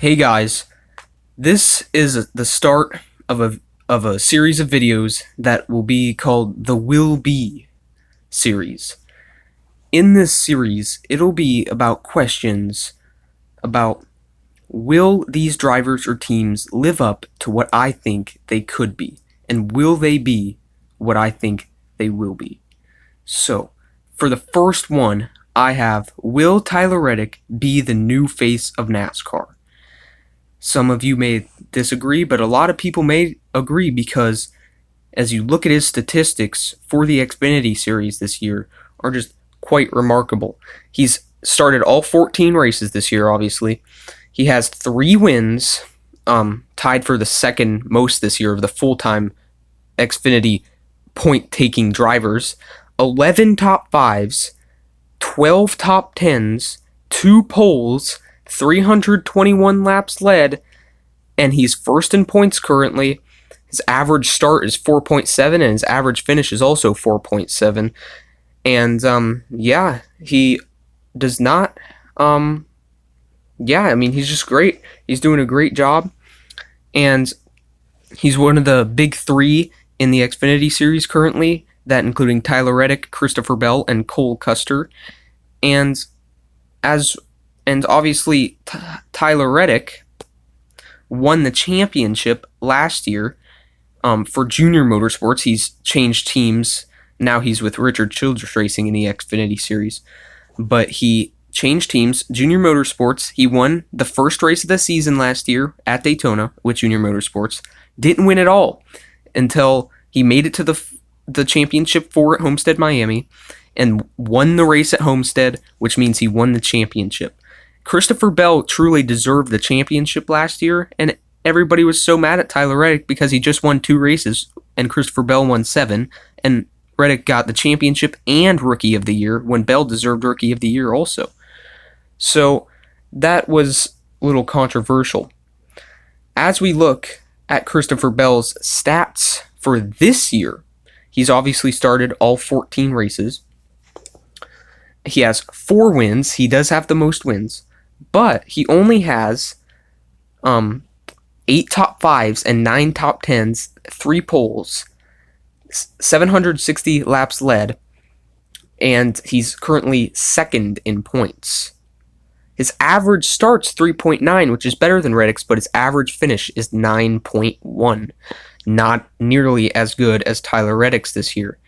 Hey guys, this is the start of a series of videos that will be called the Will Be series. In this series, it'll be about questions about will these drivers or teams live up to what I think they could be, and will they be what I think they will be. So, for the first one, I have, will Tyler Reddick be the new face of NASCAR? Some of you may disagree, but a lot of people may agree because as you look at his statistics for the Xfinity series this year are just quite remarkable. He's started all 14 races this year, obviously. He has 3 wins, tied for the second most this year of the full-time Xfinity point-taking drivers, 11 top 5s, 12 top 10s, 2 poles, 321 laps led, and he's first in points currently. His average start is 4.7, and his average finish is also 4.7. And he does not. He's just great. He's doing a great job, and he's one of the big 3 in the Xfinity series currently. That including Tyler Reddick, Christopher Bell, and Cole Custer, and obviously, Tyler Reddick won the championship last year for Junior Motorsports. He's changed teams. Now he's with Richard Childress Racing in the Xfinity Series. But he changed teams. Junior Motorsports, he won the first race of the season last year at Daytona with Junior Motorsports. Didn't win at all until he made it to the championship 4 at Homestead, Miami, and won the race at Homestead, which means he won the championship. Christopher Bell truly deserved the championship last year, and everybody was so mad at Tyler Reddick because he just won 2 races, and Christopher Bell won 7, and Reddick got the championship and Rookie of the Year, when Bell deserved Rookie of the Year also. So that was a little controversial. As we look at Christopher Bell's stats for this year, he's obviously started all 14 races. He has 4 wins. He does have the most wins. But he only has 8 top 5s and 9 top 10s, 3 poles, 760 laps led, and he's currently second in points. His average start's 3.9, which is better than Reddick's, but his average finish is 9.1. Not nearly as good as Tyler Reddick's this year.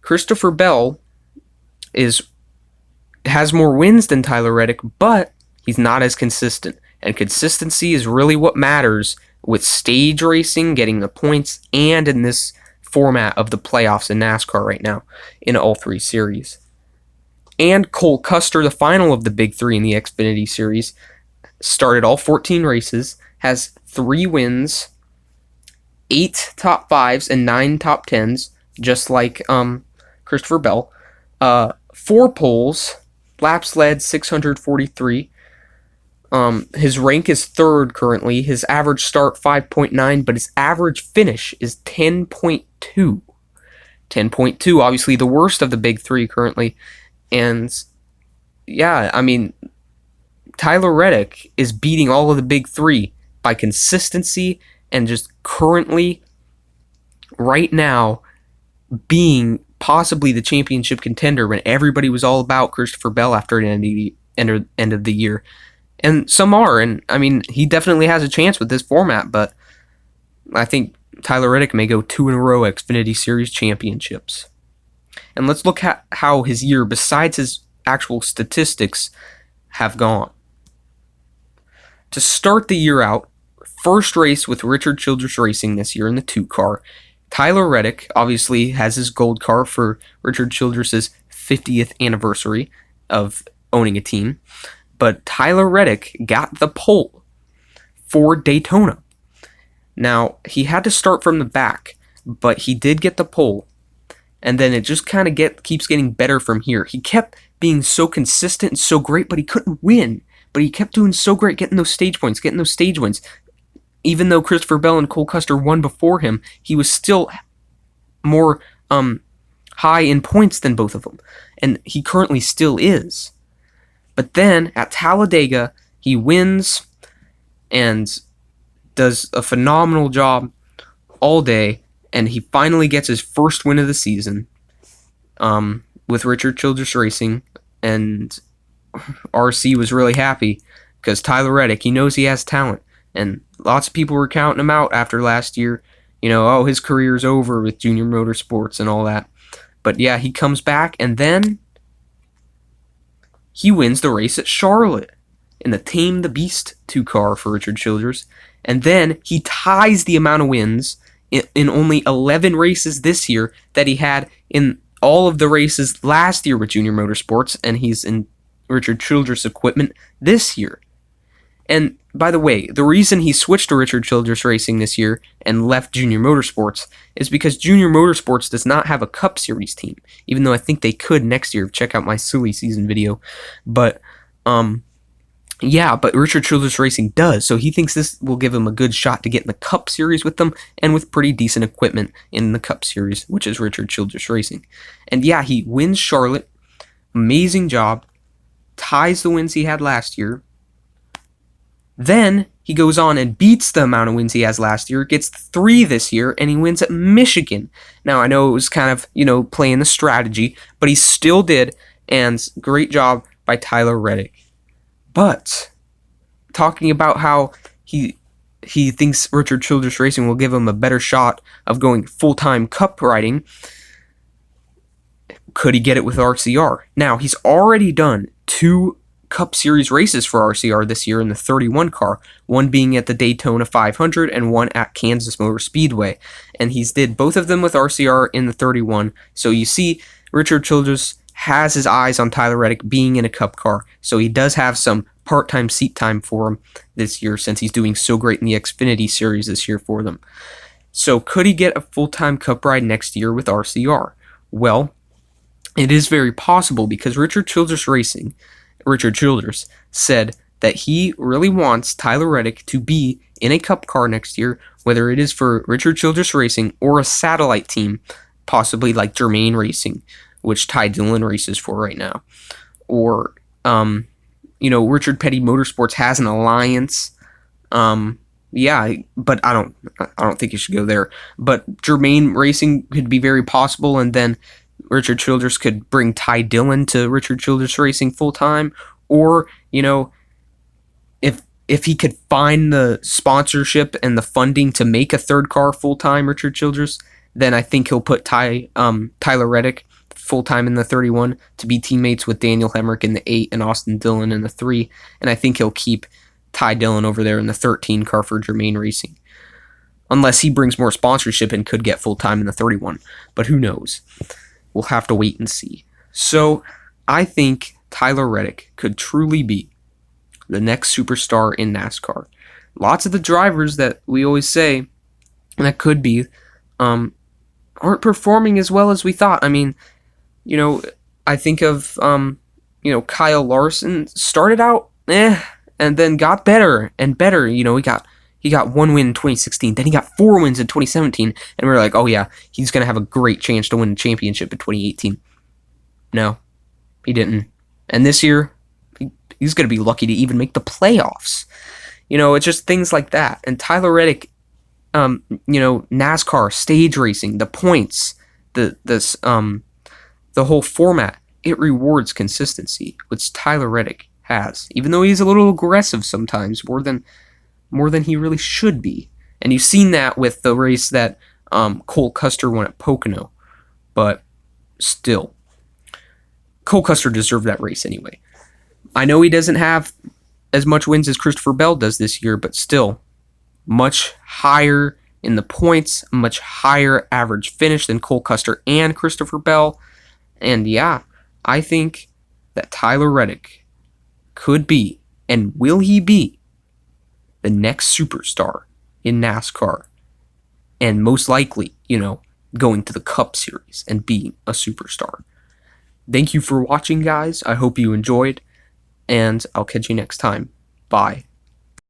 Christopher Bell has more wins than Tyler Reddick, but he's not as consistent, and consistency is really what matters with stage racing, getting the points, and in this format of the playoffs in NASCAR right now in all 3 series. And Cole Custer, the final of the big 3 in the Xfinity series, started all 14 races, has 3 wins, 8 top 5s, and 9 top 10s, just like Christopher Bell, 4 poles, laps led 643. His rank is 3rd currently. His average start 5.9, but his average finish is 10.2. 10.2, obviously the worst of the big 3 currently. And Tyler Reddick is beating all of the big 3 by consistency and just currently, right now, being possibly the championship contender when everybody was all about Christopher Bell after an end of the year. And some are, and he definitely has a chance with this format, but I think Tyler Reddick may go 2 in a row Xfinity Series championships. And let's look at how his year, besides his actual statistics, have gone. To start the year out, first race with Richard Childress Racing this year in the 2 car. Tyler Reddick obviously has his gold car for Richard Childress's 50th anniversary of owning a team. But Tyler Reddick got the pole for Daytona. Now, he had to start from the back, but he did get the pole. And then it just kind of keeps getting better from here. He kept being so consistent and so great, but he couldn't win. But he kept doing so great, getting those stage points, getting those stage wins. Even though Christopher Bell and Cole Custer won before him, he was still more high in points than both of them. And he currently still is. But then, at Talladega, he wins and does a phenomenal job all day, and he finally gets his first win of the season with Richard Childress Racing, and RC was really happy because Tyler Reddick, he knows he has talent, and lots of people were counting him out after last year. Oh, his career's over with Junior Motorsports and all that. But yeah, he comes back, and then he wins the race at Charlotte in the Tame the Beast 2 car for Richard Childress. And then he ties the amount of wins in only 11 races this year that he had in all of the races last year with Junior Motorsports, and he's in Richard Childress equipment this year. And by the way, the reason he switched to Richard Childress Racing this year and left Junior Motorsports is because Junior Motorsports does not have a Cup Series team, even though I think they could next year. Check out my silly season video. But but Richard Childress Racing does, so he thinks this will give him a good shot to get in the Cup Series with them, and with pretty decent equipment in the Cup Series, which is Richard Childress Racing. And yeah, he wins Charlotte. Amazing job. Ties the wins he had last year. Then he goes on and beats the amount of wins he has last year, gets 3 this year, and he wins at Michigan. Now, I know it was kind of, playing the strategy, but he still did, and great job by Tyler Reddick. But talking about how he thinks Richard Childress Racing will give him a better shot of going full-time Cup riding, could he get it with RCR? Now, he's already done 2 Cup Series races for RCR this year in the 31 car, one being at the Daytona 500 and one at Kansas Motor Speedway. And he's did both of them with RCR in the 31. So you see, Richard Childress has his eyes on Tyler Reddick being in a Cup car. So he does have some part-time seat time for him this year since he's doing so great in the Xfinity Series this year for them. So could he get a full-time Cup ride next year with RCR? Well, it is very possible because Richard Childress said that he really wants Tyler Reddick to be in a Cup car next year, whether it is for Richard Childress Racing or a satellite team, possibly like Germain Racing, which Ty Dillon races for right now. Or, Richard Petty Motorsports has an alliance. But I don't think you should go there. But Germain Racing could be very possible, and then Richard Childress could bring Ty Dillon to Richard Childress Racing full time, or if he could find the sponsorship and the funding to make a third car full time Richard Childress, then I think he'll put Tyler Reddick full time in the 31 to be teammates with Daniel Hemrick in the 8 and Austin Dillon in the 3, and I think he'll keep Ty Dillon over there in the 13 car for Germain Racing, unless he brings more sponsorship and could get full time in the 31. But who knows? We'll have to wait and see. So I think Tyler Reddick could truly be the next superstar in NASCAR. Lots of the drivers that we always say that could be aren't performing as well as we thought. I mean, I think of Kyle Larson started out and then got better and better. He got 1 win in 2016, then he got 4 wins in 2017, and we were like, oh yeah, he's going to have a great chance to win the championship in 2018. No, he didn't. And this year, he's going to be lucky to even make the playoffs. It's just things like that. And Tyler Reddick, NASCAR, stage racing, the points, the whole format, it rewards consistency, which Tyler Reddick has, even though he's a little aggressive sometimes, more than he really should be. And you've seen that with the race that Cole Custer won at Pocono. But still, Cole Custer deserved that race anyway. I know he doesn't have as much wins as Christopher Bell does this year, but still, much higher in the points, much higher average finish than Cole Custer and Christopher Bell. And yeah, I think that Tyler Reddick could be, and will he be, the next superstar in NASCAR, and most likely, going to the Cup Series and being a superstar. Thank you for watching, guys. I hope you enjoyed, and I'll catch you next time. Bye.